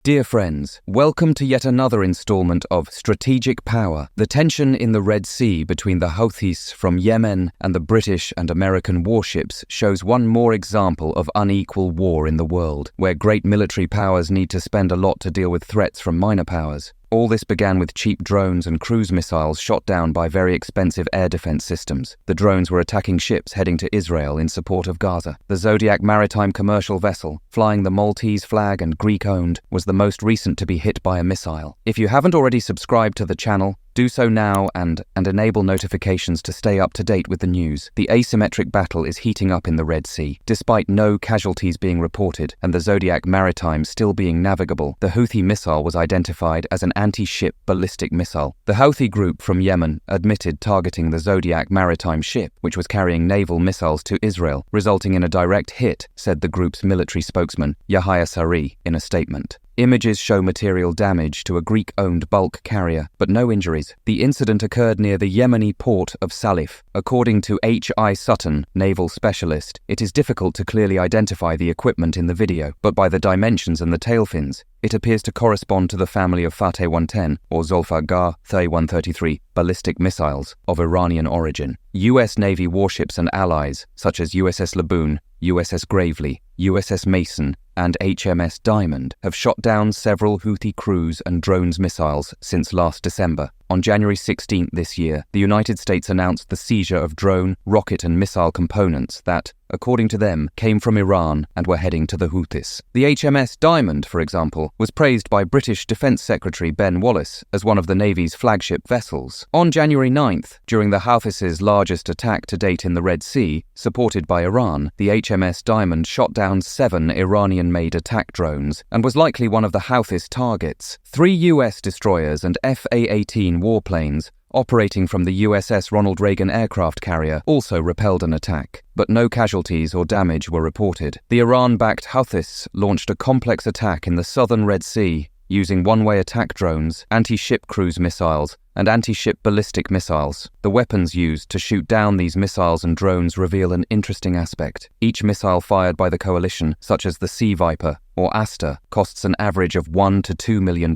Dear friends, welcome to yet another installment of Strategic Power. The tension in the Red Sea between the Houthis from Yemen and the British and American warships shows one more example of unequal war in the world, where great military powers need to spend a lot to deal with threats from minor powers. All this began with cheap drones and cruise missiles shot down by very expensive air defense systems. The drones were attacking ships heading to Israel in support of Gaza. The Zodiac maritime commercial vessel, flying the Maltese flag and Greek-owned, was the most recent to be hit by a missile. If you haven't already subscribed to the channel, do so now and enable notifications to stay up to date with the news. The asymmetric battle is heating up in the Red Sea. Despite no casualties being reported and the Zodiac maritime still being navigable, the Houthi missile was identified as an anti-ship ballistic missile. The Houthi group from Yemen admitted targeting the Zodiac maritime ship, which was carrying naval missiles to Israel, resulting in a direct hit, said the group's military spokesman, Yahya Saree, in a statement. Images show material damage to a Greek-owned bulk carrier, but no injuries. The incident occurred near the Yemeni port of Salif. According to H.I. Sutton, naval specialist, it is difficult to clearly identify the equipment in the video, but by the dimensions and the tail fins, it appears to correspond to the family of Fateh 110 or Zulfiqar 133 ballistic missiles of Iranian origin. U.S. Navy warships and allies, such as USS Laboon, USS Gravely, USS Mason, and HMS Diamond, have shot down several Houthi cruise and drones missiles since last December. On January 16 this year, the United States announced the seizure of drone, rocket and missile components that, according to them, came from Iran and were heading to the Houthis. The HMS Diamond, for example, was praised by British Defence Secretary Ben Wallace as one of the Navy's flagship vessels. On January 9th, during the Houthis' largest attack to date in the Red Sea, supported by Iran, the HMS Diamond shot down 7 Iranian-made attack drones and was likely one of the Houthis' targets. 3 US destroyers and FA-18 warplanes operating from the USS Ronald Reagan aircraft carrier also repelled an attack, but no casualties or damage were reported. The Iran-backed Houthis launched a complex attack in the southern Red Sea using one-way attack drones, anti-ship cruise missiles, and anti-ship ballistic missiles. The weapons used to shoot down these missiles and drones reveal an interesting aspect. Each missile fired by the coalition, such as the Sea Viper or Aster, costs an average of $1 to $2 million.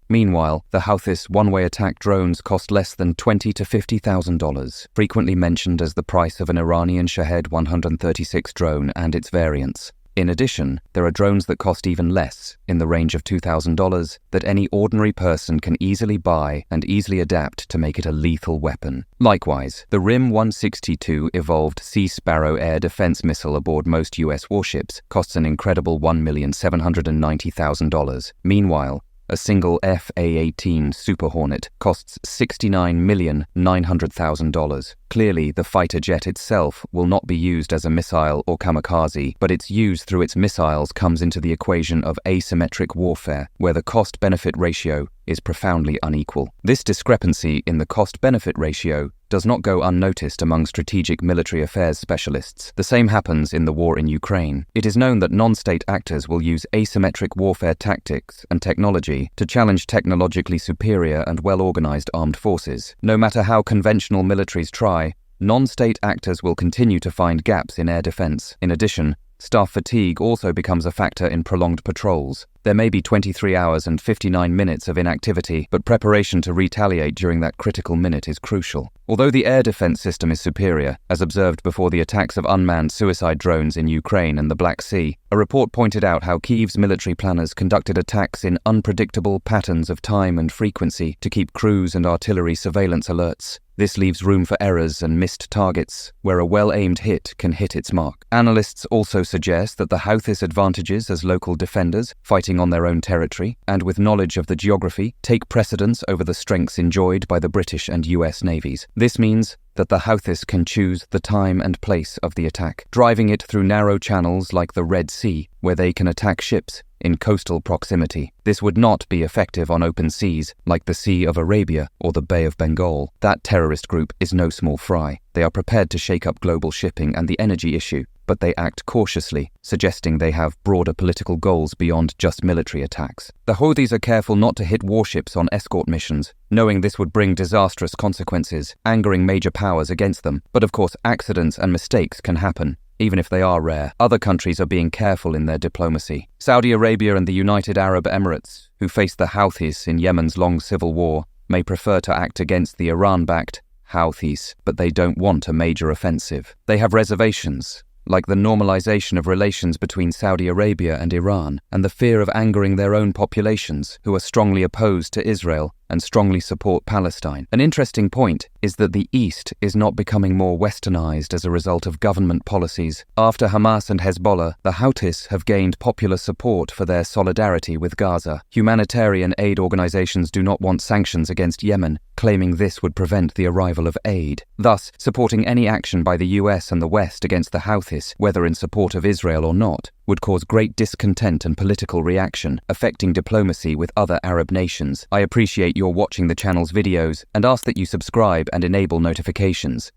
Meanwhile, the Houthis one-way attack drones cost less than $20,000 to $50,000, frequently mentioned as the price of an Iranian Shahed 136 drone and its variants. In addition, there are drones that cost even less, in the range of $2,000, that any ordinary person can easily buy and easily adapt to make it a lethal weapon. Likewise, the RIM-162 evolved Sea Sparrow air defense missile aboard most US warships costs an incredible $1,790,000. Meanwhile, a single FA-18 Super Hornet costs $69,900,000. Clearly, the fighter jet itself will not be used as a missile or kamikaze, but its use through its missiles comes into the equation of asymmetric warfare, where the cost-benefit ratio is profoundly unequal. This discrepancy in the cost-benefit ratio does not go unnoticed among strategic military affairs specialists. The same happens in the war in Ukraine. It is known that non-state actors will use asymmetric warfare tactics and technology to challenge technologically superior and well-organized armed forces. No matter how conventional militaries try, non-state actors will continue to find gaps in air defense. In addition, staff fatigue also becomes a factor in prolonged patrols. There may be 23 hours and 59 minutes of inactivity, but preparation to retaliate during that critical minute is crucial. Although the air defense system is superior, as observed before the attacks of unmanned suicide drones in Ukraine and the Black Sea, a report pointed out how Kyiv's military planners conducted attacks in unpredictable patterns of time and frequency to keep crews and artillery surveillance alerts. This leaves room for errors and missed targets, where a well-aimed hit can hit its mark. Analysts also suggest that the Houthis' advantages as local defenders, fighting on their own territory, and with knowledge of the geography, take precedence over the strengths enjoyed by the British and US navies. This means that the Houthis can choose the time and place of the attack, driving it through narrow channels like the Red Sea, where they can attack ships in coastal proximity. This would not be effective on open seas like the Sea of Arabia or the Bay of Bengal. That terrorist group is no small fry. They are prepared to shake up global shipping and the energy issue, but they act cautiously, suggesting they have broader political goals beyond just military attacks. The Houthis are careful not to hit warships on escort missions, knowing this would bring disastrous consequences, angering major powers against them. But of course, accidents and mistakes can happen. even if they are rare. Other countries are being careful in their diplomacy. Saudi Arabia and the United Arab Emirates, who face the Houthis in Yemen's long civil war, may prefer to act against the Iran-backed Houthis, but they don't want a major offensive. They have reservations, like the normalization of relations between Saudi Arabia and Iran, and the fear of angering their own populations, who are strongly opposed to Israel and strongly support Palestine. An interesting point is that the East is not becoming more westernized as a result of government policies. After Hamas and Hezbollah, the Houthis have gained popular support for their solidarity with Gaza. Humanitarian aid organizations do not want sanctions against Yemen, claiming this would prevent the arrival of aid. Thus, supporting any action by the US and the West against the Houthis, whether in support of Israel or not, would cause great discontent and political reaction, affecting diplomacy with other Arab nations. I appreciate your watching the channel's videos and ask that you subscribe and enable notifications.